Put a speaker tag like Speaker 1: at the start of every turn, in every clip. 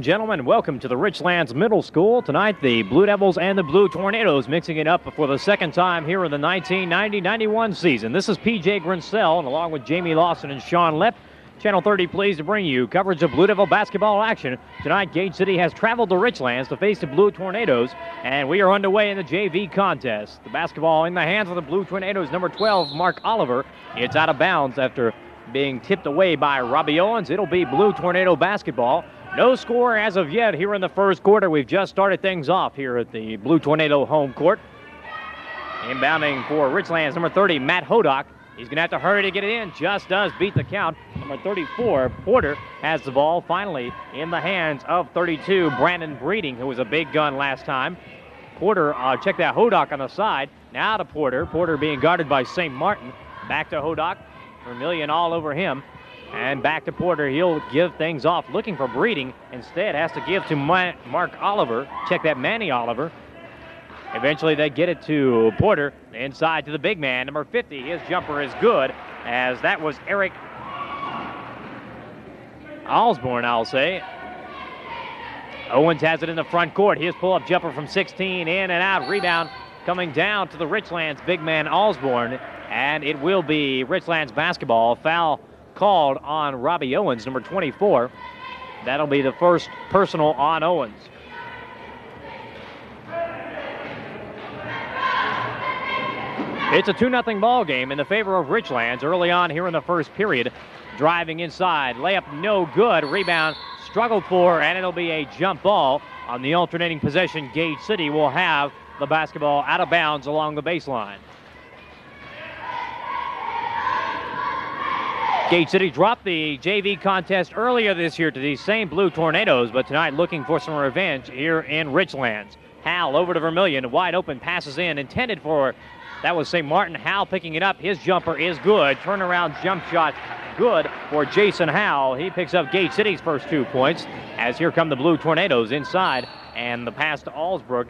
Speaker 1: Gentlemen, welcome to the Richlands Middle School. Tonight, the Blue Devils and the Blue Tornadoes mixing it up for the second time here in the 1990-91 season. This is P.J. Grinsell, and along with Jamie Lawson and Sean Lepp, Channel 30 pleased to bring you coverage of Blue Devil basketball action. Tonight, Gage City has traveled to Richlands to face the Blue Tornadoes, and we are underway in the JV contest. The basketball in the hands of the Blue Tornadoes, number 12, Mark Oliver. It's out of bounds after being tipped away by Robbie Owens. It'll be Blue Tornado basketball. No score as of yet here in the first quarter. We've just started things off here at the Blue Tornado home court. Inbounding for Richlands, number 30, Matt Hodock. He's going to have to hurry to get it in. Just does beat the count. Number 34, Porter, has the ball finally in the hands of 32, Brandon Breeding, who was a big gun last time. Porter, check that, Hodock on the side. Now to Porter. Porter being guarded by St. Martin. Back to Hodock. Vermillion all over him. And back to Porter. He'll give things off, looking for Breeding. Instead, has to give to Mark Oliver. Check that, Manny Oliver. Eventually, they get it to Porter. Inside to the big man, number 50. His jumper is good, as that was Eric Osborne, I'll say. Owens has it in the front court. His pull-up jumper from 16, in and out. Rebound coming down to the Richlands big man Osborne. And it will be Richlands basketball. Foul called on Robbie Owens, number 24. That'll be the first personal on Owens. It's a 2-0 ball game in the favor of Richlands early on here in the first period. Driving inside, layup no good, rebound struggled for, and it'll be a jump ball. On the alternating possession, Gage City will have the basketball out of bounds along the baseline. Gage City dropped the JV contest earlier this year to these same Blue Tornadoes, but tonight looking for some revenge here in Richlands. Hal over to Vermillion, wide open, passes in, intended for, that was St. Martin. Hal picking it up, his jumper is good. Turnaround jump shot, good for Jason Howell. He picks up Gage City's first 2 points, as here come the Blue Tornadoes inside, and the pass to Allsbrook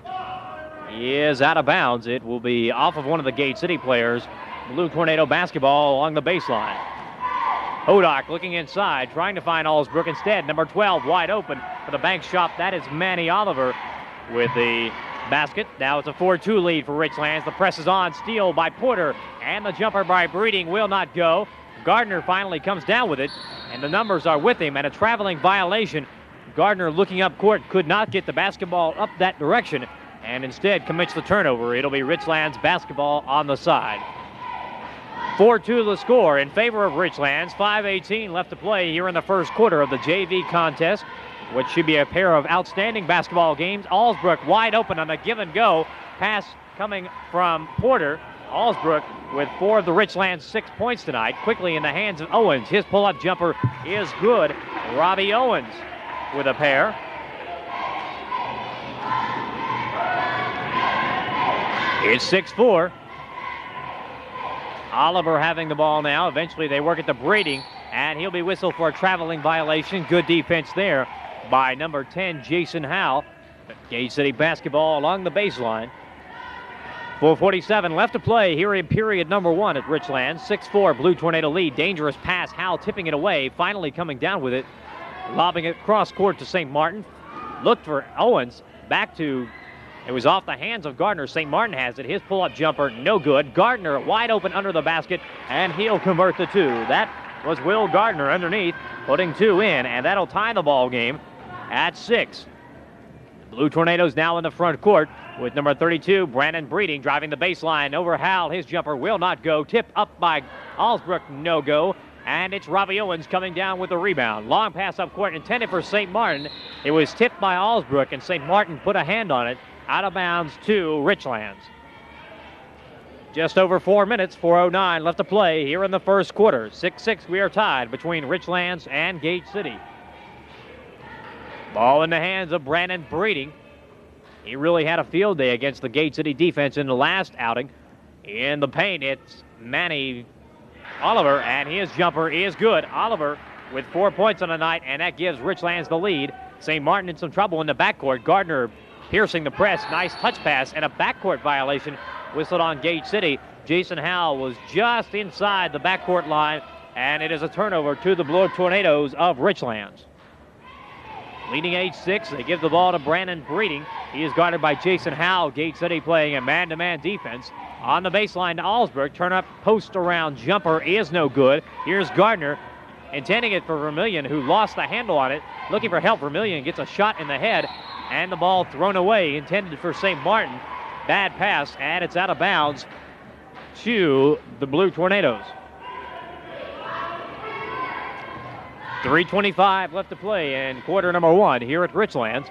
Speaker 1: is out of bounds. It will be off of one of the Gage City players. Blue Tornado basketball along the baseline. Hodock looking inside, trying to find Allsbrook. Instead, number 12 wide open for the bank shot. That is Manny Oliver with the basket. Now it's a 4-2 lead for Richlands. The press is on, steal by Porter, and the jumper by Breeding will not go. Gardner finally comes down with it, and the numbers are with him, and a traveling violation. Gardner looking up court, could not get the basketball up that direction, and instead commits the turnover. It'll be Richlands basketball on the side. 4-2 the score in favor of Richlands. 5:18 left to play here in the first quarter of the JV contest, which should be a pair of outstanding basketball games. Allsbrook wide open on a give and go. Pass coming from Porter. Allsbrook with 4 of the Richlands 6 points tonight. Quickly in the hands of Owens. His pull-up jumper is good. Robbie Owens with a pair. It's 6-4. Oliver having the ball now. Eventually they work it to Breeding, and he'll be whistled for a traveling violation. Good defense there by number 10, Jason Howell. Gage City basketball along the baseline. 4:47 left to play here in period number 1 at Richlands. 6-4 Blue Tornado lead. Dangerous pass. Howell tipping it away. Finally coming down with it. Lobbing it cross court to St. Martin. Looked for Owens. Back to... It was off the hands of Gardner. St. Martin has it. His pull-up jumper, no good. Gardner wide open under the basket, and he'll convert the 2. That was Will Gardner underneath, putting 2 in, and that'll tie the ball game at 6. Blue Tornadoes now in the front court with number 32, Brandon Breeding, driving the baseline over Howell. His jumper will not go. Tip up by Allsbrook, no go. And it's Robbie Owens coming down with the rebound. Long pass up court intended for St. Martin. It was tipped by Allsbrook, and St. Martin put a hand on it. Out of bounds to Richlands. Just over 4 minutes, 4:09 left to play here in the first quarter. 6-6 we are tied between Richlands and Gage City. Ball in the hands of Brandon Breeding. He really had a field day against the Gage City defense in the last outing. In the paint, it's Manny Oliver, and his jumper is good. Oliver with 4 points on the night, and that gives Richlands the lead. St. Martin in some trouble in the backcourt. Gardner piercing the press. Nice touch pass and a backcourt violation whistled on Gage City. Jason Howell was just inside the backcourt line, and it is a turnover to the Blue Tornadoes of Richlands. leading age 6. They give the ball to Brandon Breeding. He is guarded by Jason Howell. Gate City playing a man-to-man defense. On the baseline to Allsburg. Turn up post around jumper is no good. Here's Gardner intending it for Vermillion, who lost the handle on it. Looking for help. Vermillion gets a shot in the head, and the ball thrown away, intended for St. Martin. Bad pass, and it's out of bounds to the Blue Tornadoes. 3:25 left to play in quarter number 1 here at Richlands.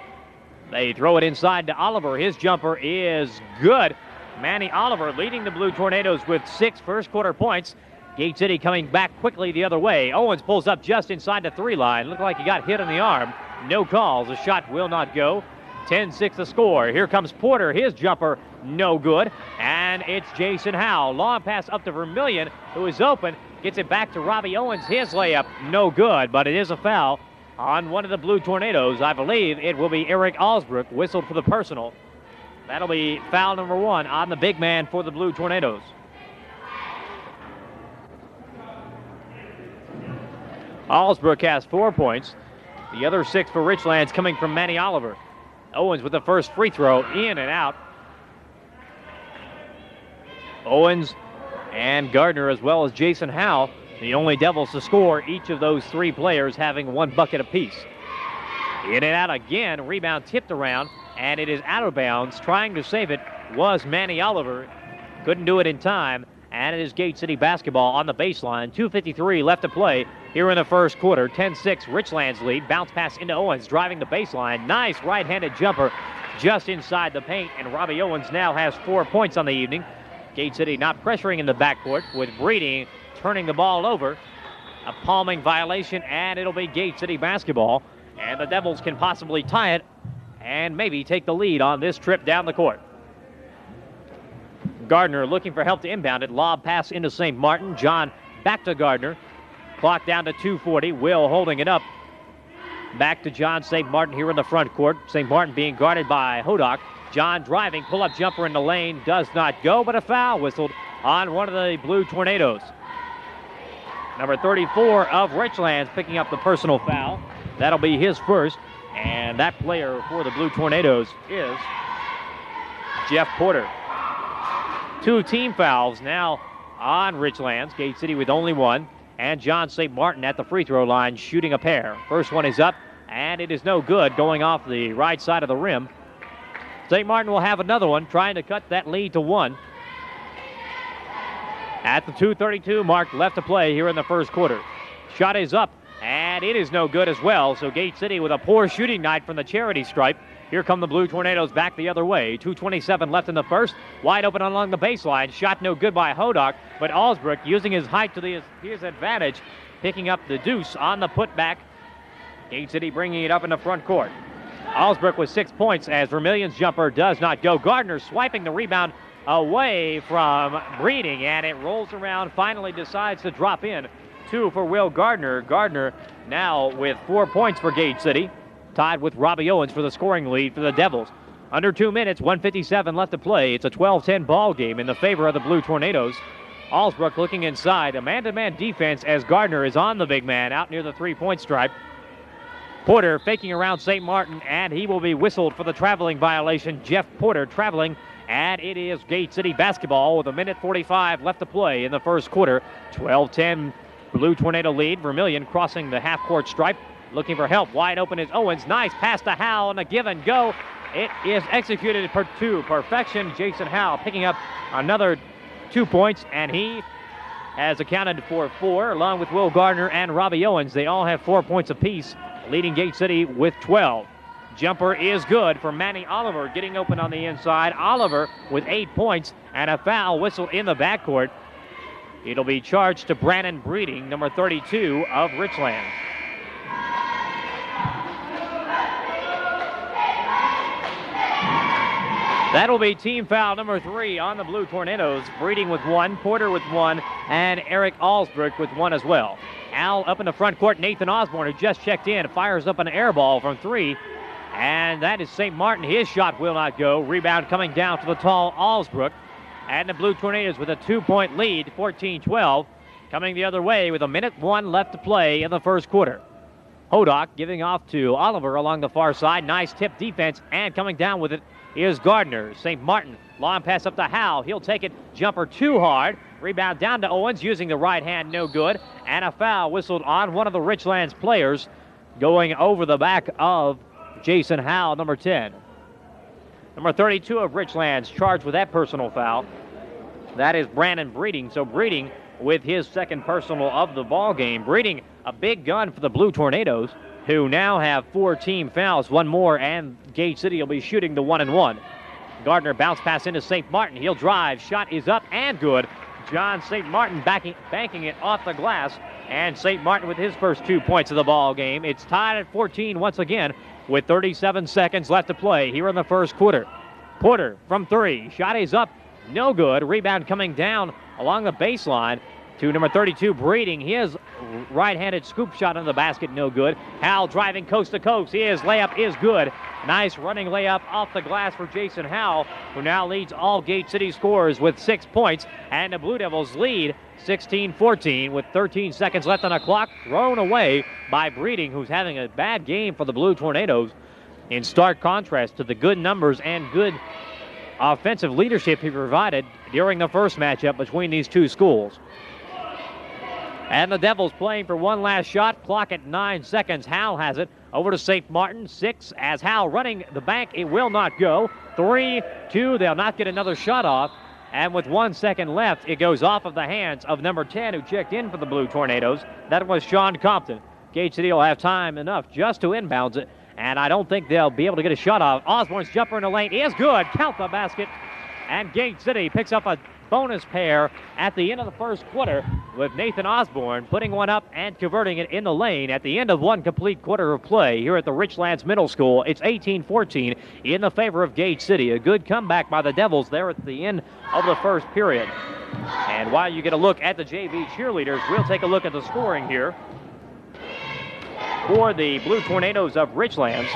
Speaker 1: They throw it inside to Oliver. His jumper is good. Manny Oliver leading the Blue Tornadoes with 6 first quarter points. Gate City coming back quickly the other way. Owens pulls up just inside the 3 line. Looked like he got hit in the arm. No calls. The shot will not go. 10-6 the score. Here comes Porter. His jumper no good. And it's Jason Howell. Long pass up to Vermillion, who is open. Gets it back to Robbie Owens. His layup no good, but it is a foul on one of the Blue Tornadoes. I believe it will be Eric Allsbrook, whistled for the personal. That'll be foul number 1 on the big man for the Blue Tornadoes. Allsbrook has 4 points. The other 6 for Richlands coming from Manny Oliver. Owens with the first free throw, in and out. Owens and Gardner, as well as Jason Howell, the only Devils to score, each of those 3 players having 1 bucket apiece. In and out again, rebound tipped around, and it is out of bounds. Trying to save it was Manny Oliver. Couldn't do it in time, and it is Gate City basketball on the baseline. 2:53 left to play here in the first quarter. 10-6 Richlands lead. Bounce pass into Owens, driving the baseline. Nice right-handed jumper just inside the paint, and Robbie Owens now has 4 points on the evening. Gate City not pressuring in the backcourt, with Breeding turning the ball over. A palming violation, and it'll be Gate City basketball. And the Devils can possibly tie it and maybe take the lead on this trip down the court. Gardner looking for help to inbound it. Lob pass into St. Martin. John back to Gardner. Clock down to 2:40. Will holding it up. Back to John St. Martin here in the front court. St. Martin being guarded by Hodak. John driving, pull-up jumper in the lane. Does not go, but a foul whistled on one of the Blue Tornadoes. Number 34 of Richlands picking up the personal foul. That'll be his first. And that player for the Blue Tornadoes is Jeff Porter. 2 team fouls now on Richlands. Gate City with only 1. And John St. Martin at the free throw line shooting a pair. First one is up, and it is no good, going off the right side of the rim. St. Martin will have another one, trying to cut that lead to 1. At the 2:32 mark left to play here in the first quarter. Shot is up, and it is no good as well. So Gate City with a poor shooting night from the charity stripe. Here come the Blue Tornadoes back the other way. 2:27 left in the first. Wide open along the baseline. Shot no good by Hodak, but Allsbrook using his height to his advantage, picking up the deuce on the putback. Gate City bringing it up in the front court. Allsbrook with 6 points as Vermillion's jumper does not go. Gardner swiping the rebound away from Breeding, and it rolls around, finally decides to drop in. 2 for Will Gardner. Gardner now with 4 points for Gate City, tied with Robbie Owens for the scoring lead for the Devils. Under 2 minutes, 1:57 left to play. It's a 12-10 ball game in the favor of the Blue Tornadoes. Allsbrook looking inside. A man-to-man defense as Gardner is on the big man out near the three-point stripe. Porter faking around St. Martin, and he will be whistled for the traveling violation. Jeff Porter traveling, and it is Gate City basketball with 1:45 left to play in the first quarter. 12-10 Blue Tornado lead. Vermillion crossing the half-court stripe, looking for help. Wide open is Owens. Nice pass to Howell and a give and go. It is executed to perfection. Jason Howell picking up another 2 points, and he has accounted for 4, along with Will Gardner and Robbie Owens. They all have 4 points apiece, leading Gate City with 12. Jumper is good for Manny Oliver, getting open on the inside. Oliver with 8 points and a foul whistle in the backcourt. It'll be charged to Brandon Breeding, number 32 of Richlands. That'll be team foul number 3 on the Blue Tornadoes. Breeding with 1, Porter with 1, and Eric Allsbrook with 1 as well. Al up in the front court. Nathan Osborne, who just checked in, fires up an air ball from 3. And that is St. Martin. His shot will not go. Rebound coming down to the tall Allsbrook. And the Blue Tornadoes with a 2-point lead, 14-12. Coming the other way with 1:01 left to play in the first quarter. Hodak giving off to Oliver along the far side. Nice tip defense, and coming down with it is Gardner. St. Martin, long pass up to Howe. He'll take it. Jumper too hard. Rebound down to Owens using the right hand, no good. And a foul whistled on one of the Richlands players going over the back of Jason Howe, number 10. Number 32 of Richlands charged with that personal foul. That is Brandon Breeding. So Breeding with his second personal of the ball game. Breeding, a big gun for the Blue Tornadoes, who now have 4 team fouls, one more, and Gage City will be shooting the 1-and-1. Gardner bounce pass into St. Martin. He'll drive. Shot is up and good. John St. Martin banking it off the glass, and St. Martin with his first 2 points of the ball game. It's tied at 14 once again with 37 seconds left to play here in the first quarter. Porter from 3. Shot is up. No good. Rebound coming down along the baseline to number 32, Breeding. His right-handed scoop shot on the basket, no good. Howell driving coast to coast. His layup is good. Nice running layup off the glass for Jason Howell, who now leads all Gate City scorers with 6 points. And the Blue Devils lead 16-14 with 13 seconds left on the clock. Thrown away by Breeding, who's having a bad game for the Blue Tornadoes, in stark contrast to the good numbers and good offensive leadership he provided during the first matchup between these two schools. And the Devils playing for one last shot. Clock at 9 seconds. Howell has it. Over to St. Martin. 6 as Howell running the bank. It will not go. 3, 2. They'll not get another shot off. And with 1 second left, it goes off of the hands of number 10, who checked in for the Blue Tornadoes. That was Sean Compton. Gage City will have time enough just to inbounds it, and I don't think they'll be able to get a shot off. Osborne's jumper in the lane is good. Count the basket. And Gate City picks up a bonus pair at the end of the first quarter, with Nathan Osborne putting one up and converting it in the lane at the end of one complete quarter of play here at the Richlands Middle School. It's 18-14 in the favor of Gate City. A good comeback by the Devils there at the end of the first period. And while you get a look at the JV cheerleaders, we'll take a look at the scoring here for the Blue Tornadoes of Richlands.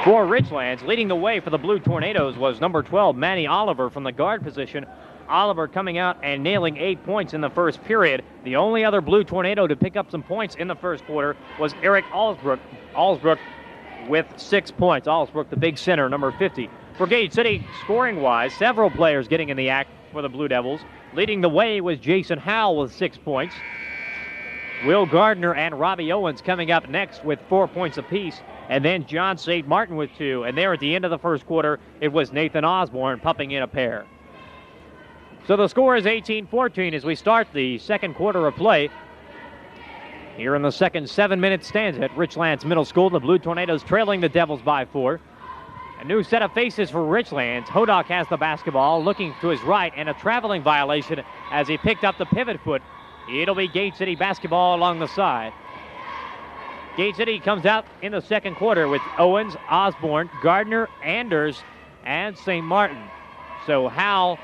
Speaker 1: For Richlands, leading the way for the Blue Tornadoes was number 12, Manny Oliver, from the guard position. Oliver coming out and nailing 8 points in the first period. The only other Blue Tornado to pick up some points in the first quarter was Eric Allsbrook. Allsbrook with 6 points. Allsbrook, the big center, number 50. For Gate City, scoring-wise, several players getting in the act for the Blue Devils. Leading the way was Jason Howell with 6 points. Will Gardner and Robbie Owens coming up next with 4 points apiece. And then John St. Martin with 2. And there at the end of the first quarter, it was Nathan Osborne pumping in a pair. So the score is 18-14 as we start the second quarter of play. Here in the second 7-minute stanza at Richlands Middle School, the Blue Tornadoes trailing the Devils by 4. A new set of faces for Richlands. Hodak has the basketball, looking to his right, and a traveling violation as he picked up the pivot foot. It'll be Gate City basketball along the side. Gate City comes out in the second quarter with Owens, Osborne, Gardner, Anders, and St. Martin. So Howell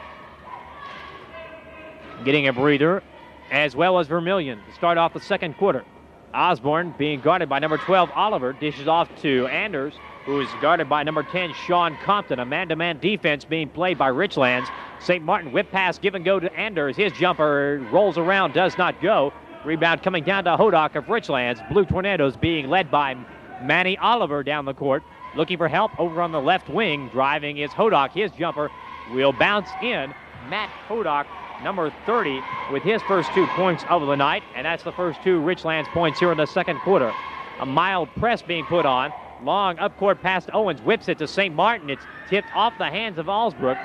Speaker 1: getting a breather, as well as Vermillion to start off the second quarter. Osborne being guarded by number 12, Oliver, dishes off to Anders, who is guarded by number 10, Sean Compton. A man-to-man defense being played by Richlands. St. Martin whip pass, give and go to Anders. His jumper rolls around, does not go. Rebound coming down to Hodak of Richlands. Blue Tornadoes being led by Manny Oliver down the court. Looking for help over on the left wing. Driving is Hodak. His jumper will bounce in. Matt Hodak, number 30, with his first 2 points of the night. And that's the first 2 Richlands points here in the second quarter. A mild press being put on. Long up-court pass to Owens. Whips it to St. Martin. It's tipped off the hands of Allsbrook.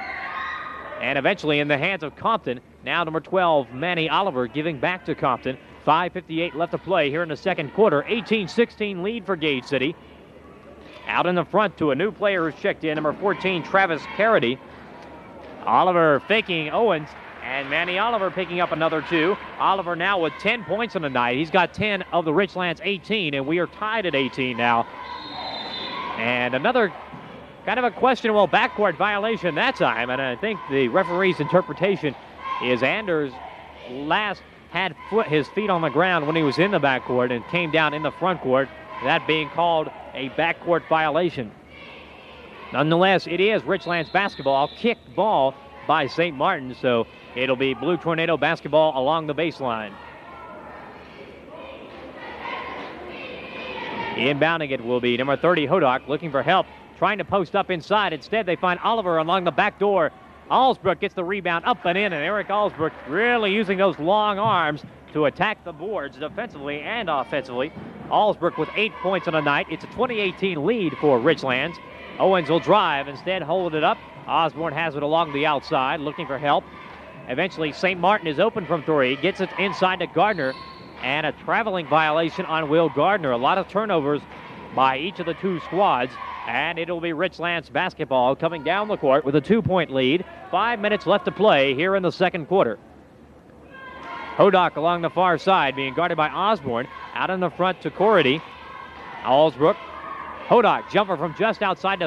Speaker 1: And eventually in the hands of Compton. Now number 12, Manny Oliver, giving back to Compton. 5:58 left to play here in the second quarter. 18-16 lead for Gate City. Out in the front to a new player who's checked in, number 14, Travis Carity. Oliver faking Owens, and Manny Oliver picking up another 2. Oliver now with 10 points on the night. He's got 10 of the Richlands 18, and we are tied at 18 now. And another kind of a questionable backcourt violation that time, and I think the referee's interpretation is Anders last had his feet on the ground when he was in the backcourt and came down in the front court, that being called a backcourt violation. Nonetheless, it is Richlands basketball, kicked ball by St. Martin, so It'll be Blue Tornado basketball along the baseline. Inbounding it will be number 30, Hodak, looking for help, trying to post up inside. Instead, they find Oliver along the back door. Allsbrook gets the rebound up and in, and Eric Allsbrook really using those long arms to attack the boards defensively and offensively. Allsbrook with 8 points on the night. It's a 20-18 lead for Richlands. Owens will drive, instead hold it up. Osborne has it along the outside, looking for help. Eventually, St. Martin is open from three, gets it inside to Gardner, and a traveling violation on Will Gardner. A lot of turnovers by each of the two squads, and it'll be Richlands basketball coming down the court with a 2-point lead. 5 minutes left to play here in the second quarter. Hodak along the far side being guarded by Osborne. Out in the front to Corridy. Allsbrook. Hodak, jumper from just outside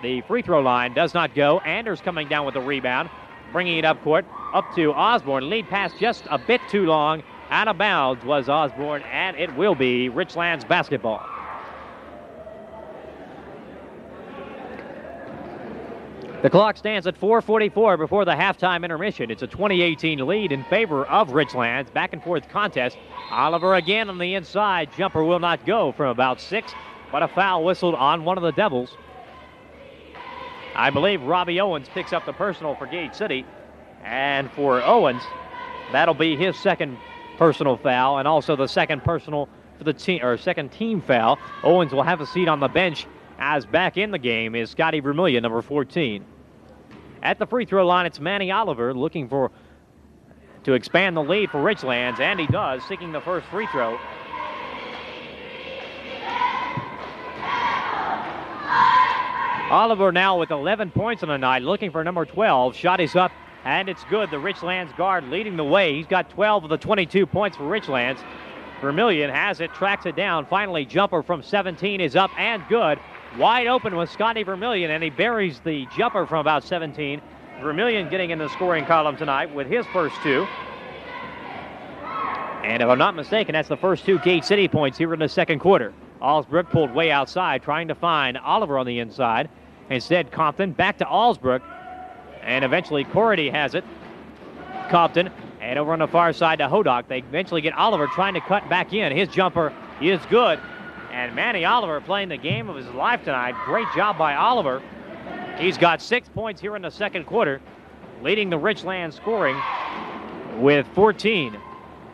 Speaker 1: the free throw line, does not go. Anders coming down with the rebound, bringing it up court, up to Osborne. Lead pass just a bit too long. Out of bounds was Osborne, and it will be Richlands basketball. The clock stands at 4:44 before the halftime intermission. It's a 20-18 lead in favor of Richlands. Back and forth contest. Oliver again on the inside. Jumper will not go from about 6, but a foul whistled on one of the Devils. I believe Robbie Owens picks up the personal for Gate City. And for Owens, that'll be his second personal foul and also the second personal for the team, or second team foul. Owens will have a seat on the bench, as back in the game is Scotty Vermillion, number 14. At the free throw line, it's Manny Oliver looking to expand the lead for Richlands, and he does, seeking the first free throw. Oliver now with 11 points on the night, looking for number 12. Shot is up, and it's good. The Richlands guard leading the way. He's got 12 of the 22 points for Richlands. Vermillion has it, tracks it down. Finally, jumper from 17 is up and good. Wide open with Scotty Vermillion, and he buries the jumper from about 17. Vermillion getting in the scoring column tonight with his first two. And if I'm not mistaken, that's the first two Gate City points here in the second quarter. Allsbrook pulled way outside, trying to find Oliver on the inside. Instead, Compton back to Allsbrook, and eventually Corridy has it. Compton, and over on the far side to Hodak. They eventually get Oliver trying to cut back in. His jumper is good. And Manny Oliver playing the game of his life tonight. Great job by Oliver. He's got 6 points here in the second quarter, leading the Richlands scoring with 14.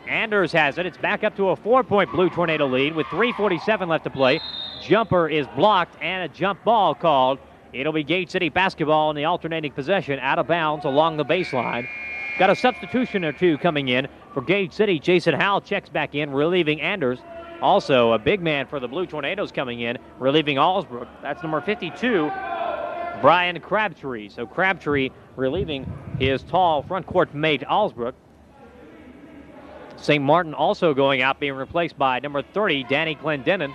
Speaker 1: Anders has it. It's back up to a 4-point Blue Tornado lead with 3:47 left to play. Jumper is blocked and a jump ball called. It'll be Gate City basketball in the alternating possession, out of bounds along the baseline. Got a substitution or two coming in for Gate City. Jason Howell checks back in, relieving Anders. Also, a big man for the Blue Tornadoes coming in, relieving Allsbrook. That's number 52, Brian Crabtree. So Crabtree relieving his tall front court mate, Allsbrook. St. Martin also going out, being replaced by number 30, Danny Glendenin.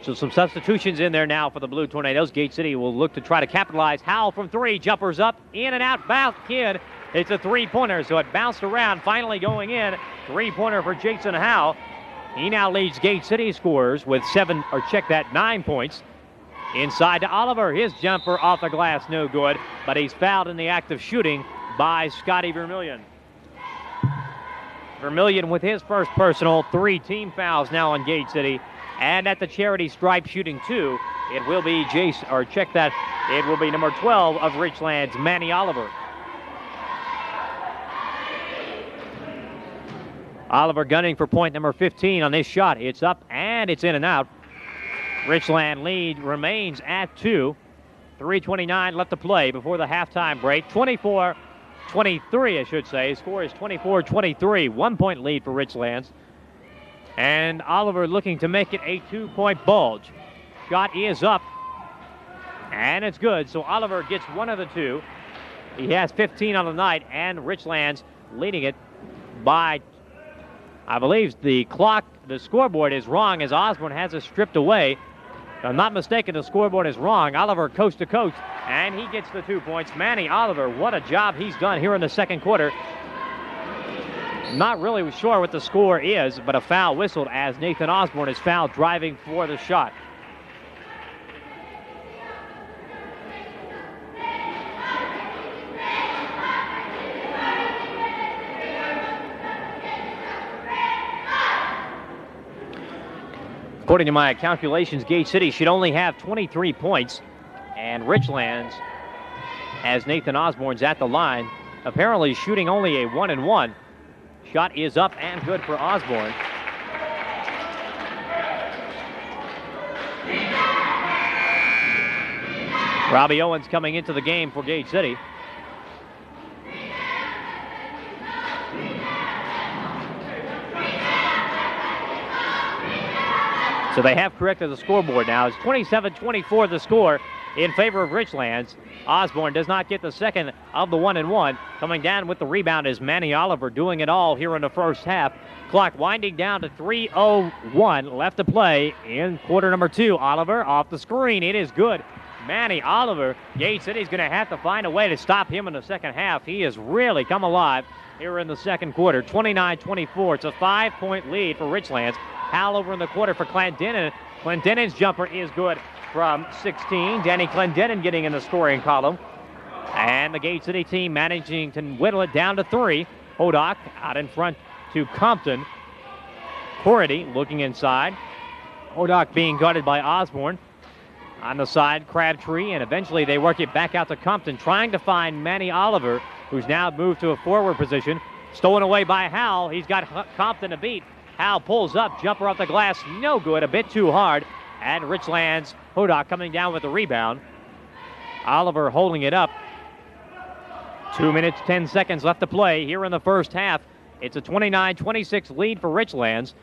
Speaker 1: So some substitutions in there now for the Blue Tornadoes. Gate City will look to try to capitalize. Howell from three, jumpers up, in and out, bounce, kid. It's a three-pointer, so it bounced around, finally going in. Three-pointer for Jason Howe. He now leads Gate City scorers with 9 points. Inside to Oliver, his jumper off the glass, no good, but he's fouled in the act of shooting by Scotty Vermillion. Vermillion with his first personal, 3 team fouls now on Gate City. And at the charity stripe shooting 2, it will be it will be number 12 of Richlands, Manny Oliver. Oliver gunning for point number 15 on this shot. It's up and it's in and out. Richland lead remains at 2. 3:29 left to play before the halftime break. 24-23, I should say. Score is 24-23. 1 point lead for Richlands. And Oliver looking to make it a 2-point bulge. Shot is up. And it's good. So Oliver gets one of the two. He has 15 on the night, and Richlands leading it by, I believe the scoreboard is wrong as Osborne has it stripped away. If I'm not mistaken, the scoreboard is wrong. Oliver coast to coast, and he gets the 2 points. Manny Oliver, what a job he's done here in the second quarter. Not really sure what the score is, but a foul whistled as Nathan Osborne is fouled driving for the shot. According to my calculations, Gate City should only have 23 points. And Richlands, as Nathan Osborne's at the line, apparently shooting only a 1-1. Shot is up and good for Osborne. Robbie Owens coming into the game for Gate City. So they have corrected the scoreboard now. It's 27-24 the score in favor of Richlands. Osborne does not get the second of the 1-1. Coming down with the rebound is Manny Oliver, doing it all here in the first half. Clock winding down to 3:01 left to play in quarter number 2. Oliver off the screen. It is good. Manny Oliver, Gate City's going to have to find a way to stop him in the second half. He has really come alive here in the second quarter. 29-24. It's a 5-point lead for Richlands. Howell over in the quarter for Clendenin. Clendenin's jumper is good from 16. Danny Clendenin getting in the scoring column. And the Gate City team managing to whittle it down to 3. Hodak out in front to Compton. Corridy looking inside. Hodak being guarded by Osborne. On the side, Crabtree, and eventually they work it back out to Compton, trying to find Manny Oliver, who's now moved to a forward position. Stolen away by Howell. He's got Compton to beat. Howell pulls up, jumper off the glass, no good, a bit too hard. And Richlands, Hodak coming down with the rebound. Oliver holding it up. 2 minutes, 10 seconds left to play here in the first half. It's a 29-26 lead for Richlands.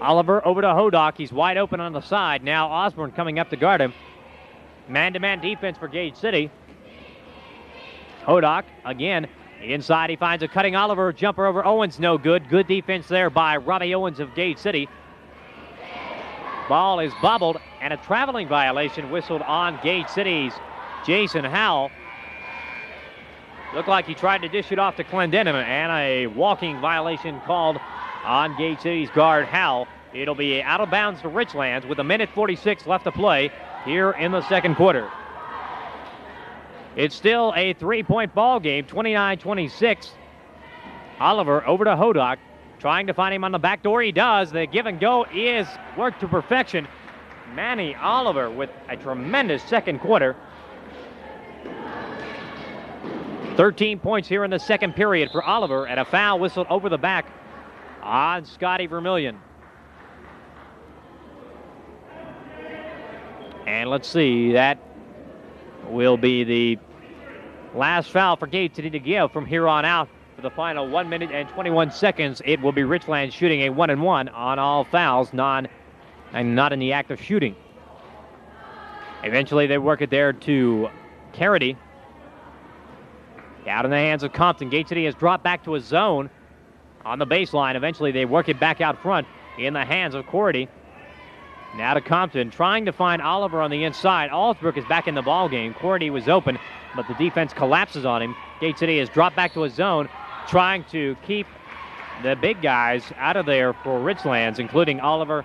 Speaker 1: Oliver over to Hodak. He's wide open on the side. Now Osborne coming up to guard him. Man-to-man defense for Gate City. Hodak again inside. He finds a cutting Oliver. Jumper over Owens, no good. Good defense there by Robbie Owens of Gate City. Ball is bobbled and a traveling violation whistled on Gate City's Jason Howell. Looked like he tried to dish it off to Clendenin, and a walking violation called on Gate City's guard Howell. It'll be out of bounds to Richlands with 1:46 left to play here in the second quarter. It's still a 3-point ball game, 29-26. Oliver over to Hodak, trying to find him on the back door. He does. The give and go is worked to perfection. Manny Oliver with a tremendous second quarter. 13 points here in the second period for Oliver, and a foul whistled over the back on Scotty Vermillion. And let's see, that will be the last foul for Gate City to give from here on out. For the final 1 minute and 21 seconds, it will be Richlands shooting a 1-1 on all fouls, not in the act of shooting. Eventually they work it there to Carity. Out in the hands of Compton. Gate City has dropped back to a zone on the baseline. Eventually they work it back out front in the hands of Corridy. Now to Compton, trying to find Oliver on the inside. Allsbrook is back in the ball game. Corridy was open, but the defense collapses on him. Gate City has dropped back to a zone, trying to keep the big guys out of there for Richlands, including Oliver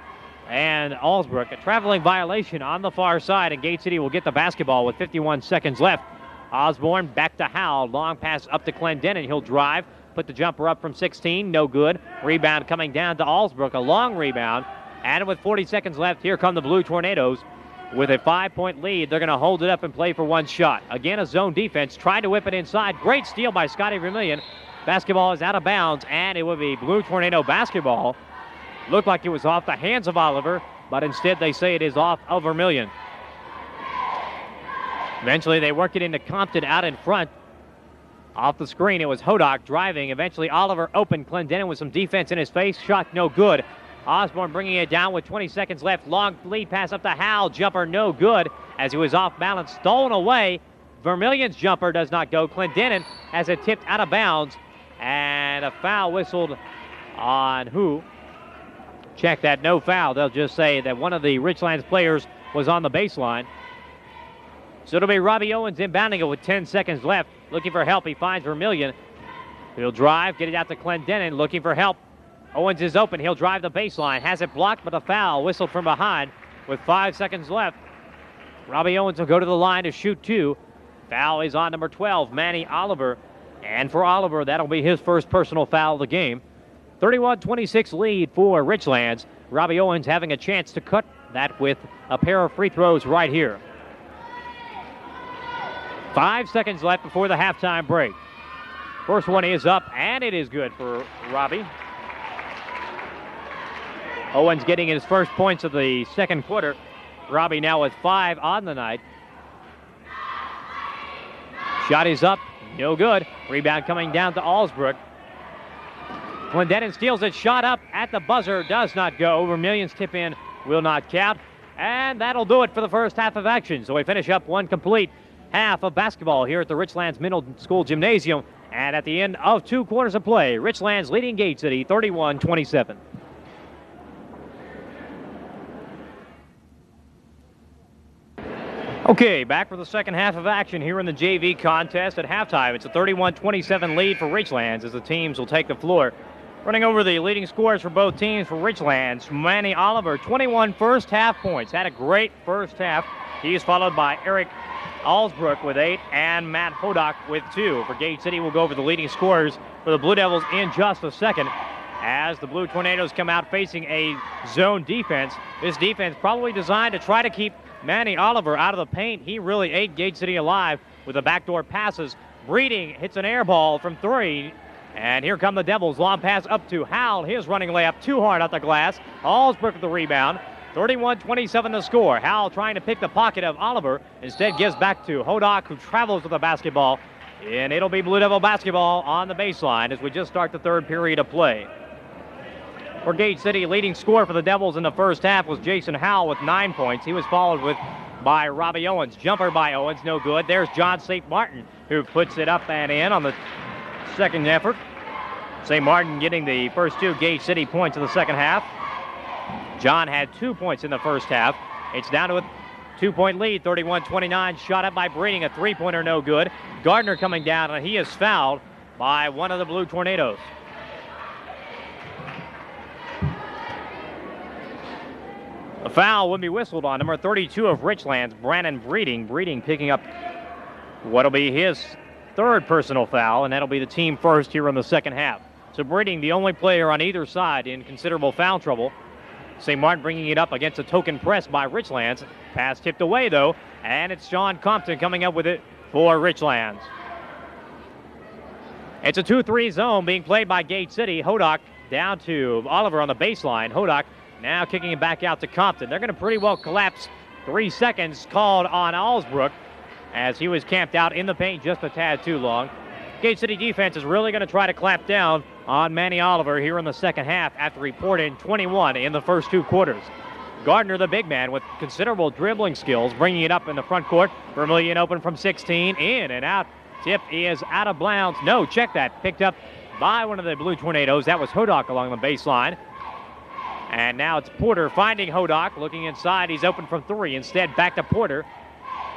Speaker 1: and Allsbrook. A traveling violation on the far side, and Gate City will get the basketball with 51 seconds left. Osborne back to Howell. Long pass up to Clendenin. He'll drive, put the jumper up from 16. No good. Rebound coming down to Allsbrook. A long rebound. And with 40 seconds left, here come the Blue Tornadoes. With a 5-point lead, they're going to hold it up and play for one shot. Again, a zone defense. Trying to whip it inside. Great steal by Scotty Vermillion. Basketball is out of bounds, and it will be Blue Tornado basketball. Looked like it was off the hands of Oliver, but instead they say it is off of Vermillion. Eventually they work it into Compton out in front. Off the screen, it was Hodak driving. Eventually Oliver open. Clendenin with some defense in his face. Shot no good. Osborne bringing it down with 20 seconds left. Long lead pass up to Howell. Jumper no good as he was off balance. Stolen away. Vermillion's jumper does not go. Clendenin has it tipped out of bounds. And a foul whistled on who? Check that, no foul. They'll just say that one of the Richlands players was on the baseline. So it'll be Robbie Owens inbounding it with 10 seconds left. Looking for help. He finds Vermillion. He'll drive, get it out to Clendenin. Looking for help. Owens is open. He'll drive the baseline. Has it blocked, but a foul whistled from behind with 5 seconds left. Robbie Owens will go to the line to shoot 2. Foul is on number 12, Manny Oliver. And for Oliver, that'll be his first personal foul of the game. 31-26 lead for Richlands. Robbie Owens having a chance to cut that with a pair of free throws right here. 5 seconds left before the halftime break. First one is up, and it is good for Robbie. Owens getting his first points of the second quarter. Robbie now with 5 on the night. Shot is up, no good. Rebound coming down to Allsbrook. Clendenin steals it, shot up at the buzzer, does not go. Vermillion's tip in will not count. And that'll do it for the first half of action. So we finish up one complete half of basketball here at the Richlands Middle School Gymnasium. And at the end of 2 quarters of play, Richlands leading Gate City 31-27. Okay, back for the second half of action here in the JV contest at halftime. It's a 31-27 lead for Richlands as the teams will take the floor. Running over the leading scores for both teams for Richlands, Manny Oliver, 21 first half points. Had a great first half. He's followed by Eric Allsbrook with 8 and Matt Hodak with 2. For Gate City, we'll go over the leading scorers for the Blue Devils in just a second. As the Blue Tornadoes come out facing a zone defense. This defense probably designed to try to keep Manny Oliver out of the paint. He really ate Gate City alive with the backdoor passes. Breeding hits an air ball from 3. And here come the Devils. Long pass up to Howell. His running layup too hard at the glass. Allsbrook with the rebound. 31-27 the score. Howell trying to pick the pocket of Oliver. Instead gives back to Hodak, who travels with the basketball. And it'll be Blue Devil basketball on the baseline as we just start the third period of play. For Gate City, leading scorer for the Devils in the first half was Jason Howell with 9 points. He was followed by Robbie Owens. Jumper by Owens, no good. There's John St. Martin, who puts it up and in on the second effort. St. Martin getting the first 2 Gate City points of the second half. John had 2 points in the first half. It's down to a 2-point lead, 31-29. Shot up by Breeding, a 3-pointer, no good. Gardner coming down, and he is fouled by one of the Blue Tornadoes. A foul will be whistled on number 32 of Richlands, Brandon Breeding. Breeding picking up what'll be his 3rd personal foul, and that'll be the team first here in the second half. So Breeding, the only player on either side in considerable foul trouble. St. Martin bringing it up against a token press by Richlands. Pass tipped away, though, and it's Sean Compton coming up with it for Richlands. It's a 2-3 zone being played by Gate City. Hodak down to Oliver on the baseline. Hodak now kicking it back out to Compton. They're going to pretty well collapse. 3 seconds called on Allsbrook as he was camped out in the paint just a tad too long. Gate City defense is really going to try to clamp down on Manny Oliver here in the second half after he poured in 21 in the first 2 quarters. Gardner, the big man, with considerable dribbling skills, bringing it up in the front court. Vermillion open from 16, in and out. Tip is out of bounds. No, check that. Picked up by one of the Blue Tornadoes. That was Hodak along the baseline. And now it's Porter finding Hodak, looking inside. He's open from 3. Instead, back to Porter.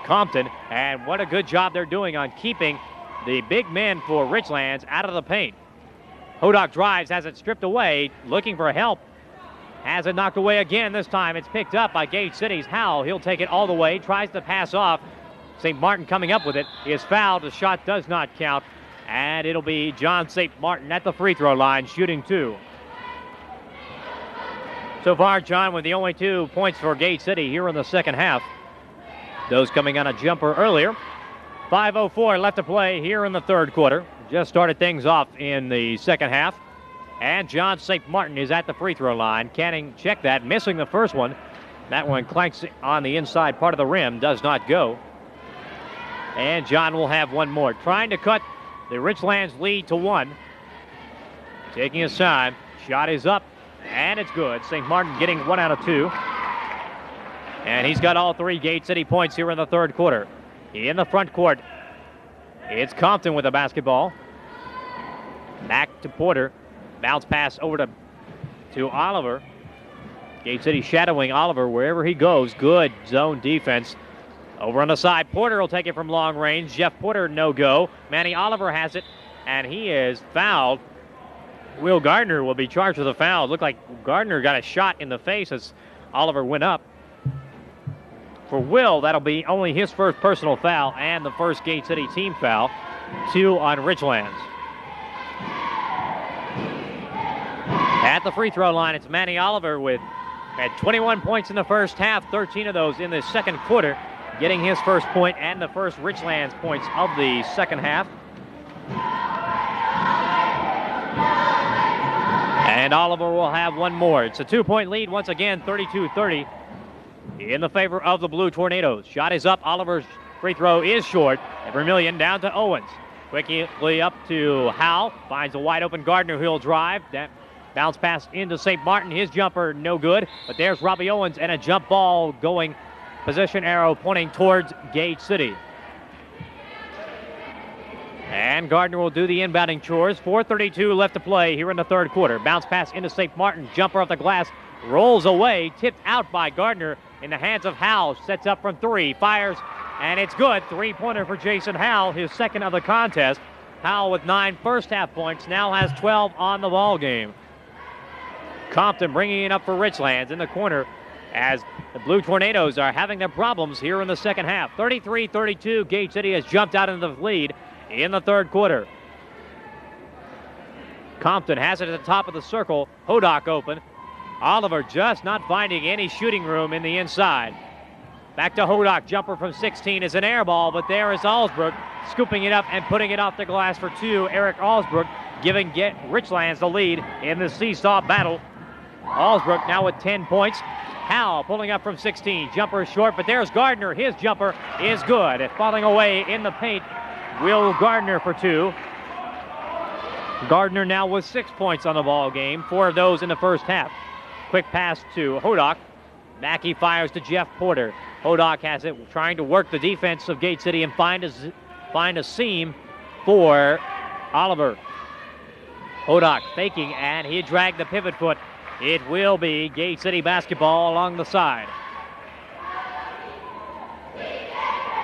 Speaker 1: Compton, and what a good job they're doing on keeping the big men for Richlands out of the paint. Hodak drives, has it stripped away, looking for help. Has it knocked away again. This time it's picked up by Gate City's Howell. He'll take it all the way, tries to pass off. St. Martin coming up with it. He is fouled. The shot does not count. And it'll be John St. Martin at the free throw line, shooting 2. So far, John with the only 2 points for Gate City here in the second half. Those coming on a jumper earlier. 5:04 left to play here in the third quarter. Just started things off in the second half. And John St. Martin is at the free throw line. Canning check that, missing the first one. That one clanks on the inside part of the rim, does not go. And John will have one more. Trying to cut the Richlands lead to 1. Taking his time. Shot is up, and it's good. St. Martin getting 1 out of 2. And he's got all 3 Gate City points here in the third quarter. In the front court, it's Compton with the basketball. Back to Porter. Bounce pass over to Oliver. Gate City shadowing Oliver wherever he goes. Good zone defense. Over on the side, Porter will take it from long range. Jeff Porter, no go. Manny Oliver has it, and he is fouled. Will Gardner will be charged with a foul. It looked like Gardner got a shot in the face as Oliver went up. For Will, that'll be only his first personal foul and the first Gate City team foul. 2 on Richlands. At the free throw line, it's Manny Oliver had 21 points in the first half, 13 of those in the second quarter, getting his first point and the first Richlands points of the second half. And Oliver will have one more. It's a 2-point lead once again, 32-30 in the favor of the Blue Tornadoes. Shot is up. Oliver's free throw is short. And Vermillion down to Owens. Quickly up to Howe. Finds a wide open Gardner who'll drive. That bounce pass into St. Martin. His jumper no good. But there's Robbie Owens and a jump ball going. Position arrow pointing towards Gage City. And Gardner will do the inbounding chores. 4:32 left to play here in the third quarter. Bounce pass into St. Martin. Jumper off the glass. Rolls away. Tipped out by Gardner in the hands of Howe. Sets up from three. Fires. And it's good. Three-pointer for Jason Howe. His second of the contest. Howe with 9 first-half points. Now has 12 on the ball game. Compton bringing it up for Richlands in the corner as the Blue Tornadoes are having their problems here in the second half. 33-32. Gage City has jumped out into the lead in the third quarter. Compton has it at the top of the circle. Hodak open. Oliver just not finding any shooting room in the inside. Back to Hodak. Jumper from 16 is an air ball, but there is Allsbrook scooping it up and putting it off the glass for two. Eric Allsbrook giving Richlands the lead in the seesaw battle. Allsbrook now with 10 points. Howe pulling up from 16. Jumper is short, but there's Gardner. His jumper is good. Falling away in the paint. Will Gardner for two. Gardner now with 6 points on the ball game. 4 of those in the first half. Quick pass to Hodak. Back he fires to Jeff Porter. Hodak has it, trying to work the defense of Gate City and find a seam for Oliver. Hodak faking, and he dragged the pivot foot. It will be Gate City basketball along the side.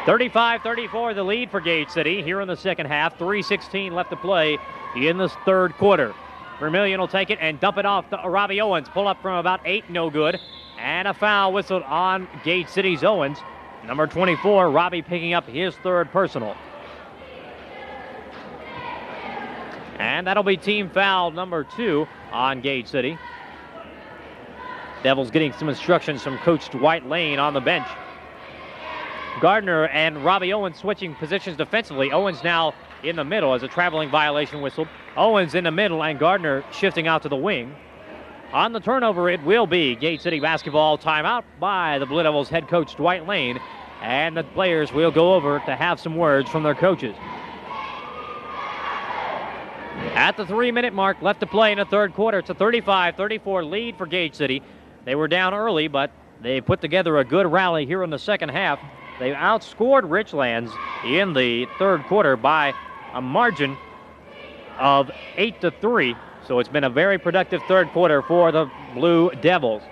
Speaker 1: 35-34 the lead for Gate City here in the second half. 3:16 left to play in this third quarter. Vermillion will take it and dump it off to Robbie Owens. Pull up from about 8, no good. And a foul whistled on Gate City's Owens. Number 24, Robbie picking up his third personal. And that'll be team foul number 2 on Gate City. Devils getting some instructions from Coach Dwight Lane on the bench. Gardner and Robbie Owens switching positions defensively. Owens now in the middle as a traveling violation whistled. Owens in the middle and Gardner shifting out to the wing. On the turnover, it will be Gate City basketball. Timeout by the Blue Devils head coach Dwight Lane. And the players will go over to have some words from their coaches. At the 3-minute mark, left to play in the third quarter. It's a 35-34 lead for Gate City. They were down early, but they put together a good rally here in the second half. They outscored Richlands in the third quarter by a margin of 8-3. So it's been a very productive third quarter for the Blue Devils.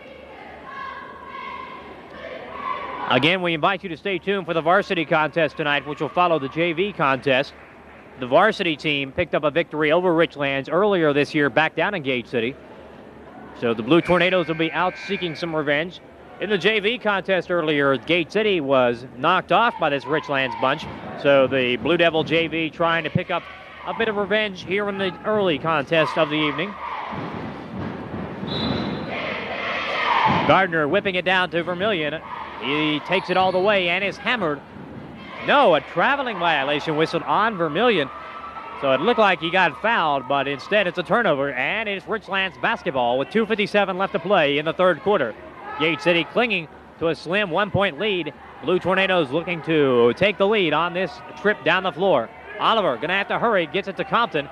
Speaker 1: Again, we invite you to stay tuned for the varsity contest tonight, which will follow the JV contest. The varsity team picked up a victory over Richlands earlier this year back down in Gate City. So the Blue Tornadoes will be out seeking some revenge. In the JV contest earlier, Gate City was knocked off by this Richlands bunch. So the Blue Devil JV trying to pick up a bit of revenge here in the early contest of the evening. Gardner whipping it down to Vermillion. He takes it all the way and is hammered. No, a traveling violation whistled on Vermillion. So it looked like he got fouled, but instead it's a turnover, and it's Richlands basketball with 2:57 left to play in the third quarter. Gate City clinging to a slim 1-point lead. Blue Tornadoes looking to take the lead on this trip down the floor. Oliver going to have to hurry, gets it to Compton.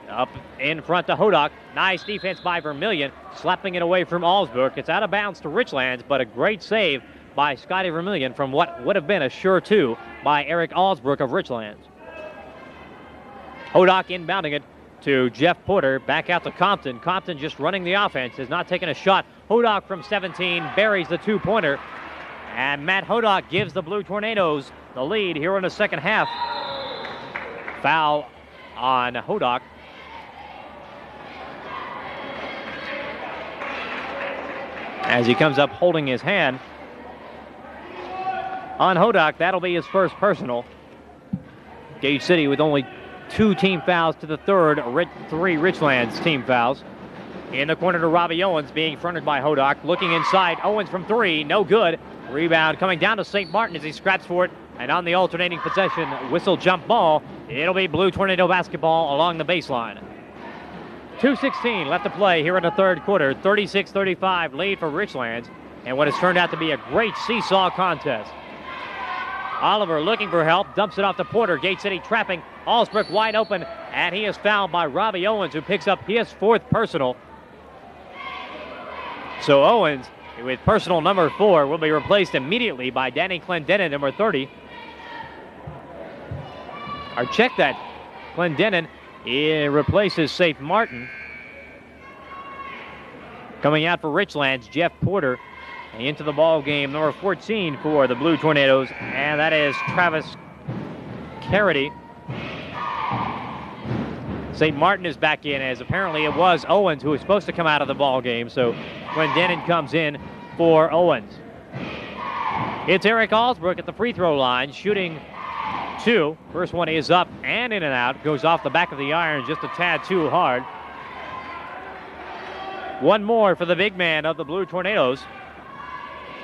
Speaker 1: Up in front to Hodak. Nice defense by Vermillion, slapping it away from Allsbrook. It's out of bounds to Richlands, but a great save by Scotty Vermillion from what would have been a sure two by Eric Allsbrook of Richlands. Hodak inbounding it to Jeff Porter. Back out to Compton. Compton just running the offense, is not taking a shot. Hodak from 17 buries the two-pointer. And Matt Hodak gives the Blue Tornadoes the lead here in the second half. Foul on Hodak. As he comes up holding his hand on Hodak, that'll be his first personal. Gate City with only 2 team fouls to the third, 3 Richlands team fouls. In the corner to Robbie Owens, being fronted by Hodak. Looking inside, Owens from three, no good. Rebound coming down to St. Martin as he scraps for it. And on the alternating possession, whistle jump ball. It'll be Blue Tornado basketball along the baseline. 2:16 left to play here in the third quarter. 36-35 lead for Richlands. And what has turned out to be a great seesaw contest. Oliver looking for help, dumps it off to Porter. Gate City trapping. Allsbrook wide open, and he is fouled by Robbie Owens, who picks up his fourth personal. So Owens, with personal number 4, will be replaced immediately by Danny Clendenin, number 30. Or check that. Clendenin replaces St. Martin. Coming out for Richlands, Jeff Porter. Into the ball game, number 14 for the Blue Tornadoes, and that is Travis Carity. St. Martin is back in, as apparently it was Owens who was supposed to come out of the ball game, so Clendenin comes in for Owens. It's Eric Allsbrook at the free throw line, shooting 2. First one is up and in and out, goes off the back of the iron just a tad too hard. One more for the big man of the Blue Tornadoes.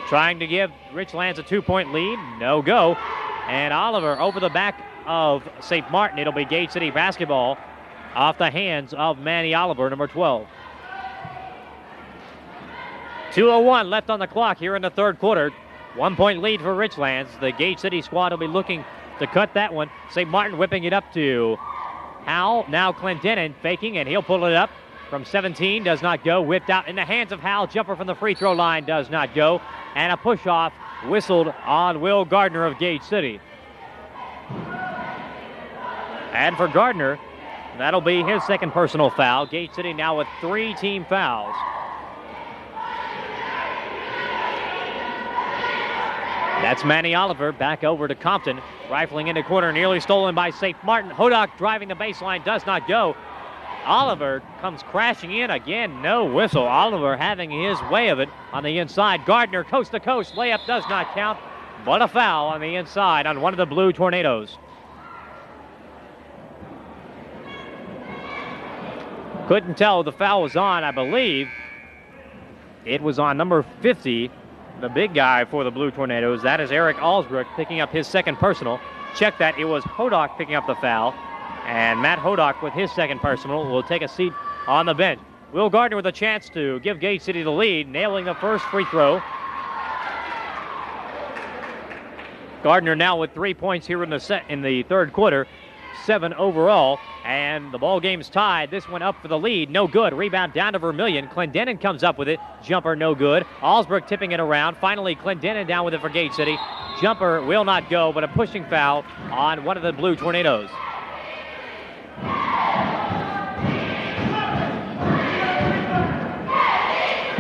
Speaker 1: Trying to give Richlands a 2-point lead. No go. And Oliver over the back of St. Martin. It'll be Gate City basketball off the hands of Manny Oliver, number 12. 2:01 left on the clock here in the third quarter. 1-point lead for Richlands. The Gate City squad will be looking to cut that one. St. Martin whipping it up to Howell. Now Clendenin faking, and he'll pull it up from 17. Does not go. Whipped out in the hands of Howell. Jumper from the free throw line does not go. And a push-off whistled on Will Gardner of Gate City. And for Gardner, that'll be his second personal foul. Gate City now with 3 team fouls. That's Manny Oliver back over to Compton. Rifling into corner, nearly stolen by St. Martin. Hodak driving the baseline, does not go. Oliver comes crashing in again, no whistle. Oliver having his way of it on the inside. Gardner coast to coast, layup does not count, but a foul on the inside on one of the Blue Tornadoes. Couldn't tell the foul was on, I believe. It was on number 50, the big guy for the Blue Tornadoes. That is Eric Allsbrook picking up his second personal. Check that, it was Hodak picking up the foul. And Matt Hodak with his second personal will take a seat on the bench. Will Gardner with a chance to give Gate City the lead, nailing the first free throw. Gardner now with 3 points here in the third quarter, 7 overall, and the ball game's tied. This one up for the lead, no good. Rebound down to Vermillion. Clendenin comes up with it. Jumper no good. Allsbrook tipping it around. Finally, Clendenin down with it for Gate City. Jumper will not go, but a pushing foul on one of the Blue Tornadoes.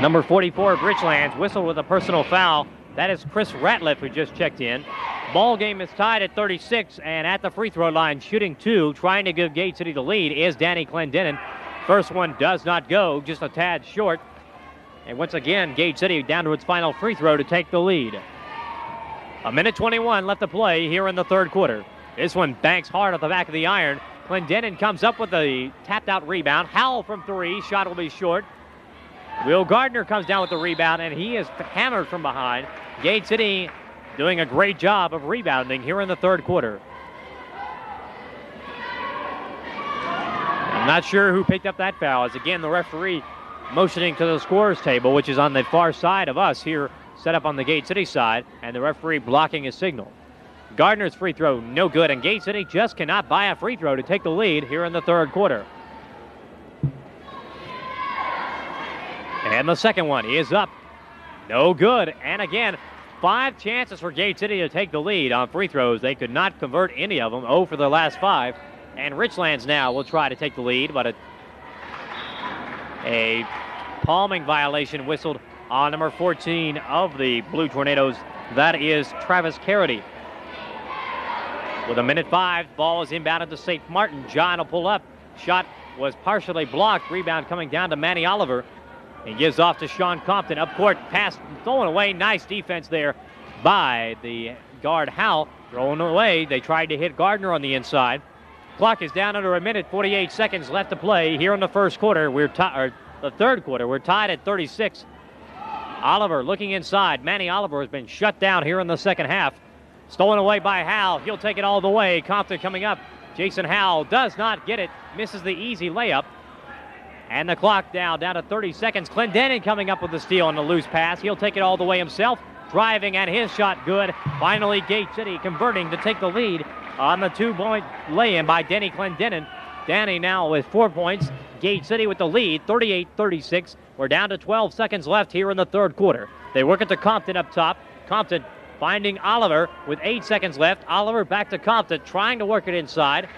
Speaker 1: Number 44 of Richlands whistled with a personal foul. That is Chris Ratliff, who just checked in. Ball game is tied at 36, and at the free throw line, shooting 2, trying to give Gate City the lead, is Danny Clendenin. First one does not go, just a tad short. And once again, Gate City down to its final free throw to take the lead. 1:21 left to play here in the third quarter. This one banks hard at the back of the iron. Clendenin comes up with a tapped out rebound. Howell from 3, shot will be short. Will Gardner comes down with the rebound, and he is hammered from behind. Gate City doing a great job of rebounding here in the third quarter. I'm not sure who picked up that foul, as again the referee motioning to the scorer's table, which is on the far side of us here, set up on the Gate City side, and the referee blocking his signal. Gardner's free throw no good, and Gate City just cannot buy a free throw to take the lead here in the third quarter. And the second one is up. No good. And again, 5 chances for Gate City to take the lead on free throws. They could not convert any of them. 0 for the last 5. And Richlands now will try to take the lead, but a palming violation whistled on number 14 of the Blue Tornadoes. That is Travis Carity. With 1:05, ball is inbounded to St. Martin. John will pull up. Shot was partially blocked. Rebound coming down to Manny Oliver. He gives off to Sean Compton. Up court, pass thrown away. Nice defense there by the guard Howell. Thrown away. They tried to hit Gardner on the inside. Clock is down under 1:48 left to play here in the first quarter. We're the third quarter. We're tied at 36. Oliver looking inside. Manny Oliver has been shut down here in the second half. Stolen away by Howell. He'll take it all the way. Compton coming up. Jason Howell does not get it. Misses the easy layup. And the clock down to 30 seconds. Clendenin coming up with the steal on the loose pass. He'll take it all the way himself. Driving, and his shot good. Finally, Gate City converting to take the lead on the 2-point lay-in by Danny Clendenin. Danny now with 4 points. Gate City with the lead, 38-36. We're down to 12 seconds left here in the third quarter. They work it to Compton up top. Compton finding Oliver with 8 seconds left. Oliver back to Compton, trying to work it inside.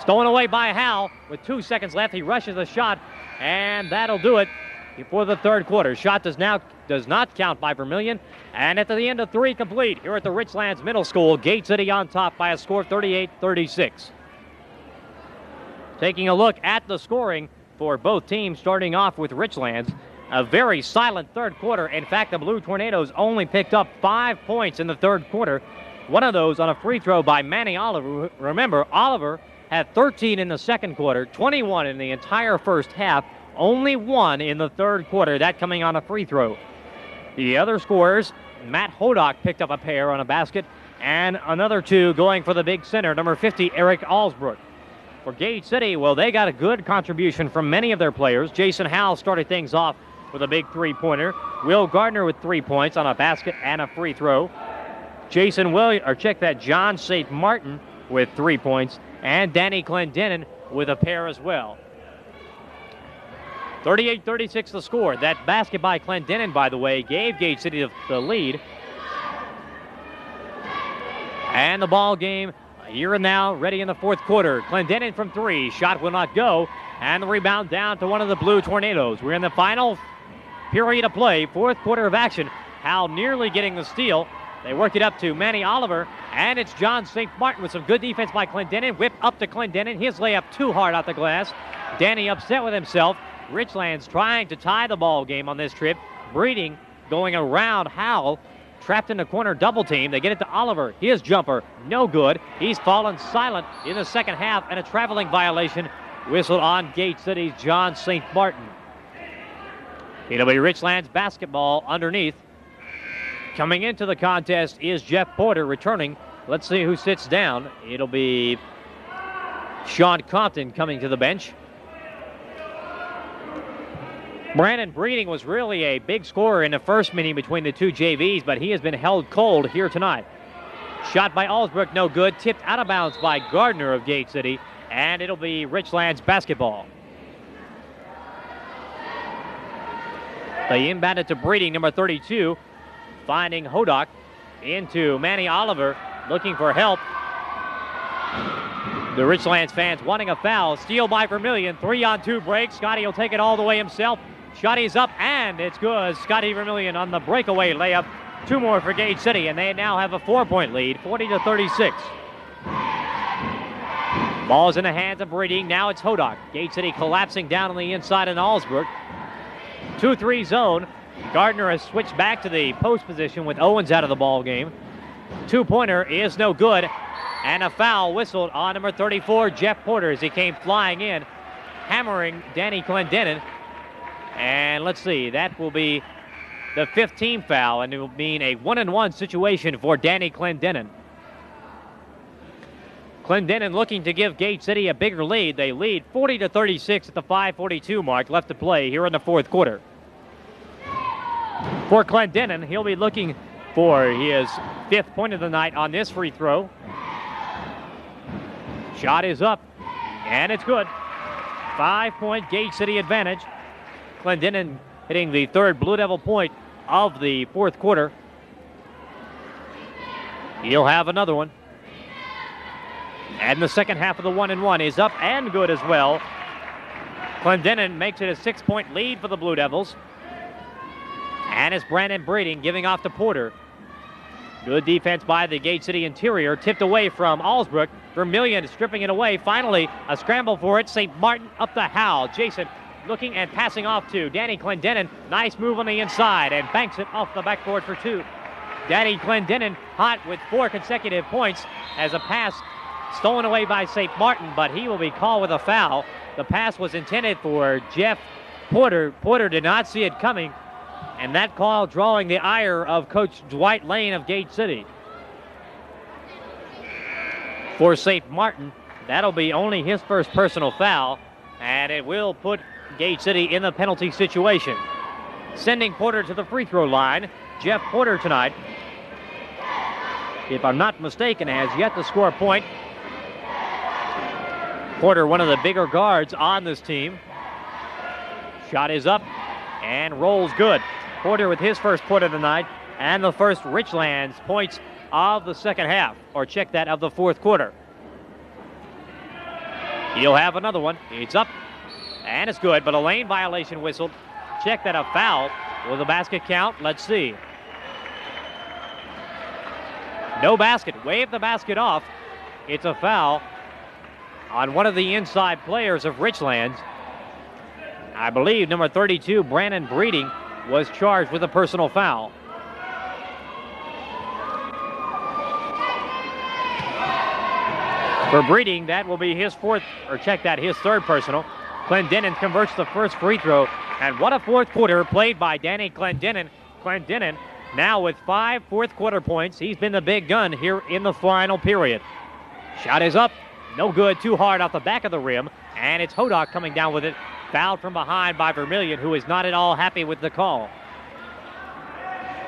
Speaker 1: Stolen away by Howell with 2 seconds left. He rushes the shot, and that'll do it before the third quarter. Shot does not count by Vermilion. And at the end of 3 complete here at the Richlands Middle School, Gate City on top by a score of 38-36. Taking a look at the scoring for both teams, starting off with Richlands. A very silent third quarter. In fact, the Blue Tornadoes only picked up 5 points in the third quarter. One of those on a free throw by Manny Oliver. Remember, Oliver had 13 in the second quarter, 21 in the entire first half, only 1 in the third quarter, that coming on a free throw. The other scorers, Matt Hodock picked up a pair on a basket, and another 2 going for the big center, number 50, Eric Alsbrook. For Gate City, well, they got a good contribution from many of their players. Jason Howell started things off with a big 3-pointer. Will Gardner with 3 points on a basket and a free throw. John St. Martin with 3 points, and Danny Clendenin with a pair as well. 38-36 the score. That basket by Clendenin, by the way, gave Gate City the lead. And the ball game here and now, ready in the fourth quarter. Clendenin from 3. Shot will not go. And the rebound down to one of the Blue Tornadoes. We're in the final period of play, fourth quarter of action. Howell nearly getting the steal. They work it up to Manny Oliver, and it's John St. Martin with some good defense by Clendenin. Whip up to Clendenin. His layup too hard out the glass. Danny upset with himself. Richlands trying to tie the ball game on this trip. Breeding going around Howell. Trapped in the corner double team. They get it to Oliver. His jumper, no good. He's fallen silent in the second half, and a traveling violation whistled on Gate City's John St. Martin. It'll be Richlands basketball underneath. Coming into the contest is Jeff Porter returning. Let's see who sits down. It'll be Sean Compton coming to the bench. Brandon Breeding was really a big scorer in the first meeting between the two JVs, but he has been held cold here tonight. Shot by Alsbrook, no good. Tipped out of bounds by Gardner of Gate City, and it'll be Richlands basketball. They inbound it to Breeding, number 32, finding Hodock into Manny Oliver, looking for help. The Richlands fans wanting a foul. Steal by Vermilion. 3-on-2 break. Scotty will take it all the way himself. Shotty's up, and it's good. Scotty Vermilion on the breakaway layup. 2 more for Gate City, and they now have a 4-point lead, 40-36. Ball's in the hands of Breeding. Now it's Hodock. Gate City collapsing down on the inside in Alsbrook. 2-3 zone. Gardner has switched back to the post position with Owens out of the ball game. 2-pointer is no good. And a foul whistled on number 34, Jeff Porter, as he came flying in, hammering Danny Clendenin. And let's see, that will be the 5th team foul, and it will mean a 1-and-1 situation for Danny Clendenin. Clendenin looking to give Gate City a bigger lead. They lead 40-36 at the 5:42 mark left to play here in the fourth quarter. For Clendenin, he'll be looking for his 5th point of the night on this free throw. Shot is up, and it's good. 5-point Gate City advantage. Clendenin hitting the 3rd Blue Devil point of the fourth quarter. He'll have another one. And the second half of the 1-and-1 is up and good as well. Clendenin makes it a 6-point lead for the Blue Devils. And it's Brandon Breeding giving off to Porter. Good defense by the Gate City interior. Tipped away from Alsbrook. Vermilion stripping it away. Finally, a scramble for it. St. Martin up the Howell. Jason looking and passing off to Danny Clendenin. Nice move on the inside and banks it off the backboard for 2. Danny Clendenin hot with 4 consecutive points as a pass stolen away by St. Martin, but he will be called with a foul. The pass was intended for Jeff Porter did not see it coming, and that call drawing the ire of Coach Dwight Lane of Gate City. For St. Martin, that'll be only his first personal foul, and it will put Gate City in the penalty situation. Sending Porter to the free throw line, Jeff Porter tonight, if I'm not mistaken, has yet to score a point. Porter, one of the bigger guards on this team. Shot is up and rolls good. Porter with his first point of the night and the first Richlands points of the second half, or check that, of the fourth quarter. He'll have another one. It's up and it's good, but a lane violation whistled. Check that, a foul. Will the basket count? Let's see. No basket. Wave the basket off. It's a foul on one of the inside players of Richlands. I believe number 32, Brandon Breeding, was charged with a personal foul. For Breeding, that will be his fourth, or check that, his third personal. Clendenin converts the first free throw, and what a fourth quarter played by Danny Clendenin. Clendenin now with 5 fourth quarter points. He's been the big gun here in the final period. Shot is up, no good, too hard off the back of the rim, and it's Hodak coming down with it. Fouled from behind by Vermillion, who is not at all happy with the call.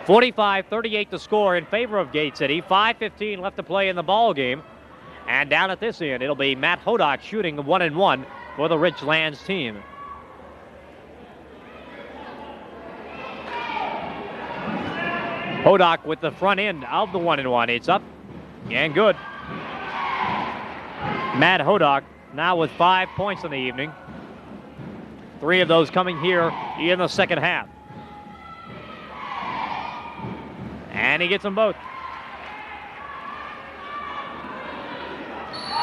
Speaker 1: 45-38 to score in favor of Gate City. 5:15 left to play in the ball game. And down at this end, it'll be Matt Hodak shooting the 1-and-1 for the Richlands team. Hodak with the front end of the 1-and-1. It's up and good. Matt Hodak now with 5 points in the evening. 3 of those coming here in the second half. And he gets them both.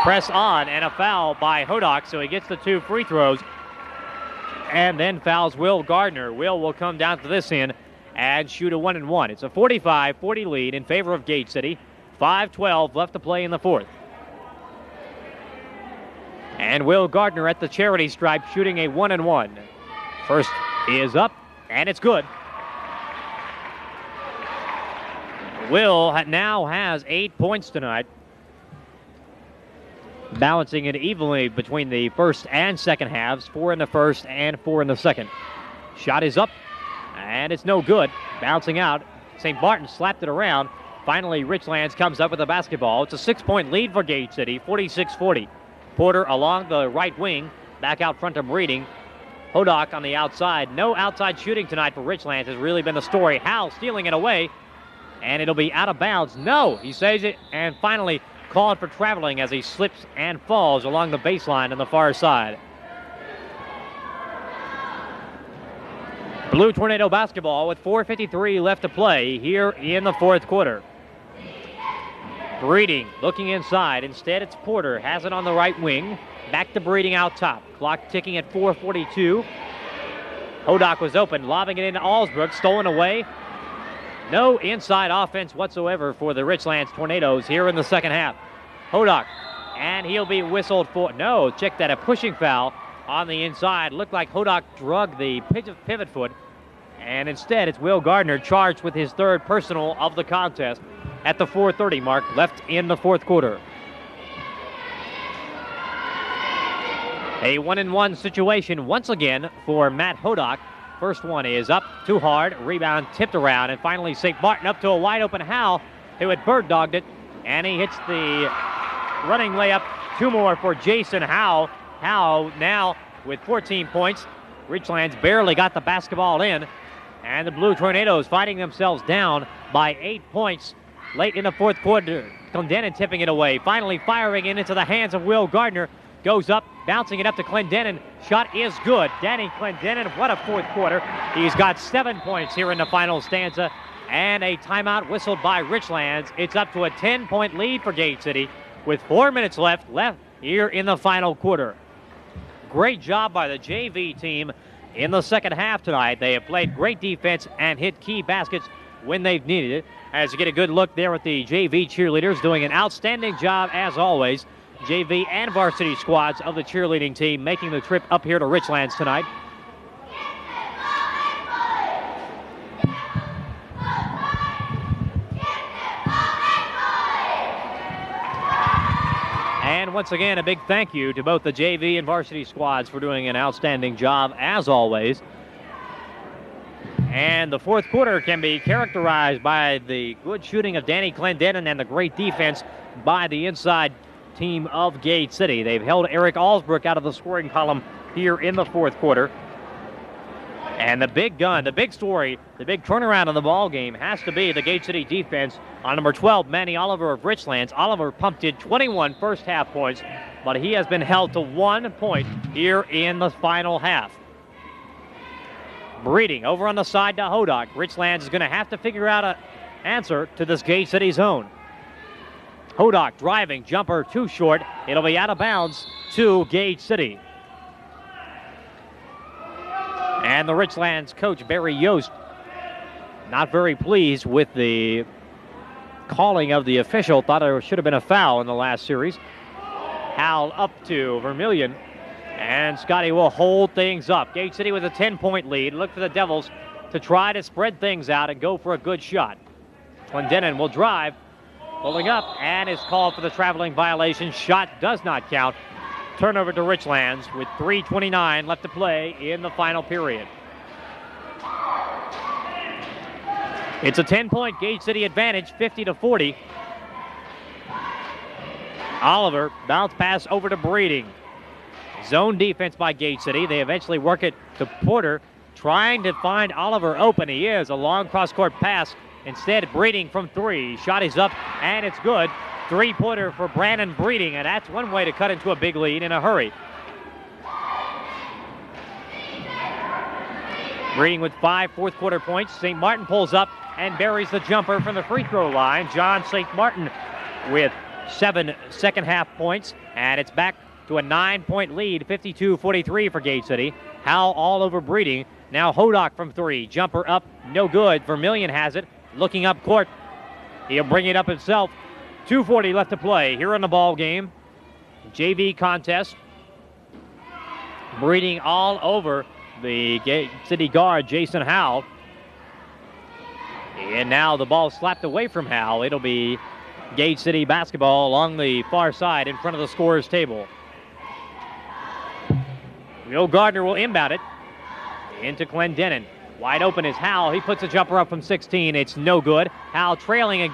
Speaker 1: Press on, and a foul by Hodak, so he gets the 2 free throws. And then fouls Will Gardner. Will come down to this end and shoot a 1-and-1. It's a 45-40 lead in favor of Gate City. 5:12 left to play in the fourth. And Will Gardner at the charity stripe shooting a 1-and-1. First is up, and it's good. Will now has 8 points tonight, balancing it evenly between the first and second halves. 4 in the first and 4 in the second. Shot is up, and it's no good. Bouncing out. St. Martin slapped it around. Finally, Richlands comes up with the basketball. It's a 6-point lead for Gate City, 46-40. Porter along the right wing, back out front to Breeding. Hodak on the outside. No outside shooting tonight for Richlands has really been the story. Howell stealing it away, and it'll be out of bounds. No, he saves it, and finally called for traveling as he slips and falls along the baseline on the far side. Blue Tornado basketball with 4:53 left to play here in the fourth quarter. Breeding looking inside. Instead, it's Porter. Has it on the right wing. Back to Breeding out top. Clock ticking at 4:42. Hodak was open, lobbing it into Allsbrook. Stolen away. No inside offense whatsoever for the Richlands Tornadoes here in the second half. Hodak, and he'll be whistled for. No, check that, a pushing foul on the inside. Looked like Hodak drug the pivot foot. And instead, it's Will Gardner charged with his third personal of the contest at the 4:30 mark left in the fourth quarter. A 1-and-1 situation once again for Matt Hodak. First one is up, too hard, rebound tipped around, and finally St. Martin up to a wide open Howell, who had bird dogged it, and he hits the running layup. 2 more for Jason Howell. Howell now with 14 points. Richlands barely got the basketball in, and the Blue Tornadoes fighting themselves down by 8 points late in the fourth quarter. Clendenin tipping it away, finally firing it into the hands of Will Gardner. Goes up, bouncing it up to Clendenin. Shot is good. Danny Clendenin, what a fourth quarter. He's got 7 points here in the final stanza. And a timeout whistled by Richlands. It's up to a 10-point lead for Gate City with 4 minutes left here in the final quarter. Great job by the JV team in the second half tonight. They have played great defense and hit key baskets when they've needed it. As you get a good look there at the JV cheerleaders doing an outstanding job as always. JV and varsity squads of the cheerleading team making the trip up here to Richlands tonight. And once again, a big thank you to both the JV and varsity squads for doing an outstanding job, as always. And the fourth quarter can be characterized by the good shooting of Danny Clendenin and the great defense by the inside team of Gate City. They've held Eric Alsbrook out of the scoring column here in the fourth quarter. And the big gun, the big story, the big turnaround of the ball game has to be the Gate City defense on number 12, Manny Oliver of Richlands. Oliver pumped in 21 first half points, but he has been held to 1 point here in the final half. Breeding over on the side to Hodock. Richlands is going to have to figure out an answer to this Gate City zone. Hodock driving, jumper too short. It'll be out of bounds to Gate City. And the Richlands coach, Barry Yost, not very pleased with the calling of the official. Thought there should have been a foul in the last series. Howell up to Vermillion. And Scotty will hold things up. Gate City with a 10-point lead. Look for the Devils to try to spread things out and go for a good shot. Clendenin will drive, pulling up, and is called for the traveling violation. Shot does not count. Turnover to Richlands with 3:29 left to play in the final period. It's a 10-point Gate City advantage, 50-40. Oliver, bounce pass over to Breeding. Zone defense by Gate City. They eventually work it to Porter, trying to find Oliver open. He is. A long cross-court pass. Instead, Breeding from 3. Shot is up, and it's good. 3-pointer for Brandon Breeding, and that's one way to cut into a big lead in a hurry. Breeding with 5 fourth-quarter points. St. Martin pulls up and buries the jumper from the free throw line. John St. Martin with 7 second-half points, and it's back to a 9-point lead, 52-43 for Gate City. Howell all over Breeding. Now Hodock from 3. Jumper up, no good. Vermillion has it. Looking up court. He'll bring it up himself. 2:40 left to play here in the ball game. JV contest. Breeding all over the Gate City guard, Jason Howell. And now the ball slapped away from Howell. It'll be Gate City basketball along the far side in front of the scorer's table. Will Gardner will inbound it into Clendenin. Wide open is Howell. He puts a jumper up from 16. It's no good. Howell trailing and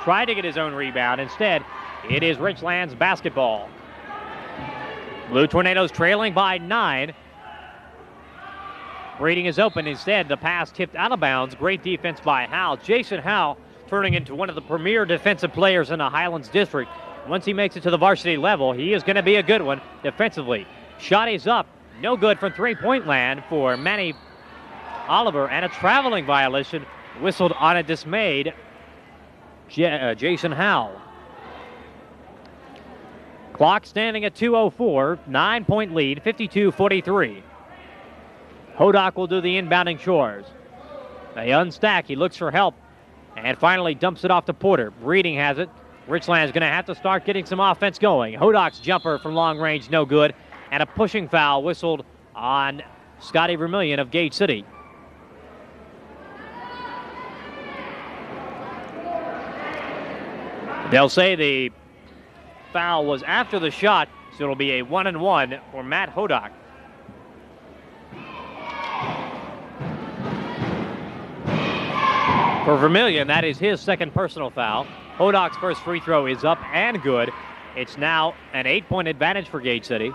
Speaker 1: tried to get his own rebound. Instead, it is Richlands basketball. Blue Tornadoes trailing by 9. Breeding is open. Instead, the pass tipped out of bounds. Great defense by Howell. Jason Howell turning into one of the premier defensive players in the Highlands District. Once he makes it to the varsity level, he is going to be a good one defensively. Shot is up. No good from three-point land for Manny Oliver, and a traveling violation whistled on a dismayed Jason Howell. Clock standing at 2:04, 9-point lead, 52-43. Hodock will do the inbounding chores. They unstack, he looks for help, and finally dumps it off to Porter. Breeding has it. Richlands going to have to start getting some offense going. Hodock's jumper from long range, no good. And a pushing foul whistled on Scotty Vermillion of Gate City. They'll say the foul was after the shot, so it'll be a 1-and-1 for Matt Hodock. For Vermillion, that is his second personal foul. Hodock's first free throw is up and good. It's now an 8-point advantage for Gate City.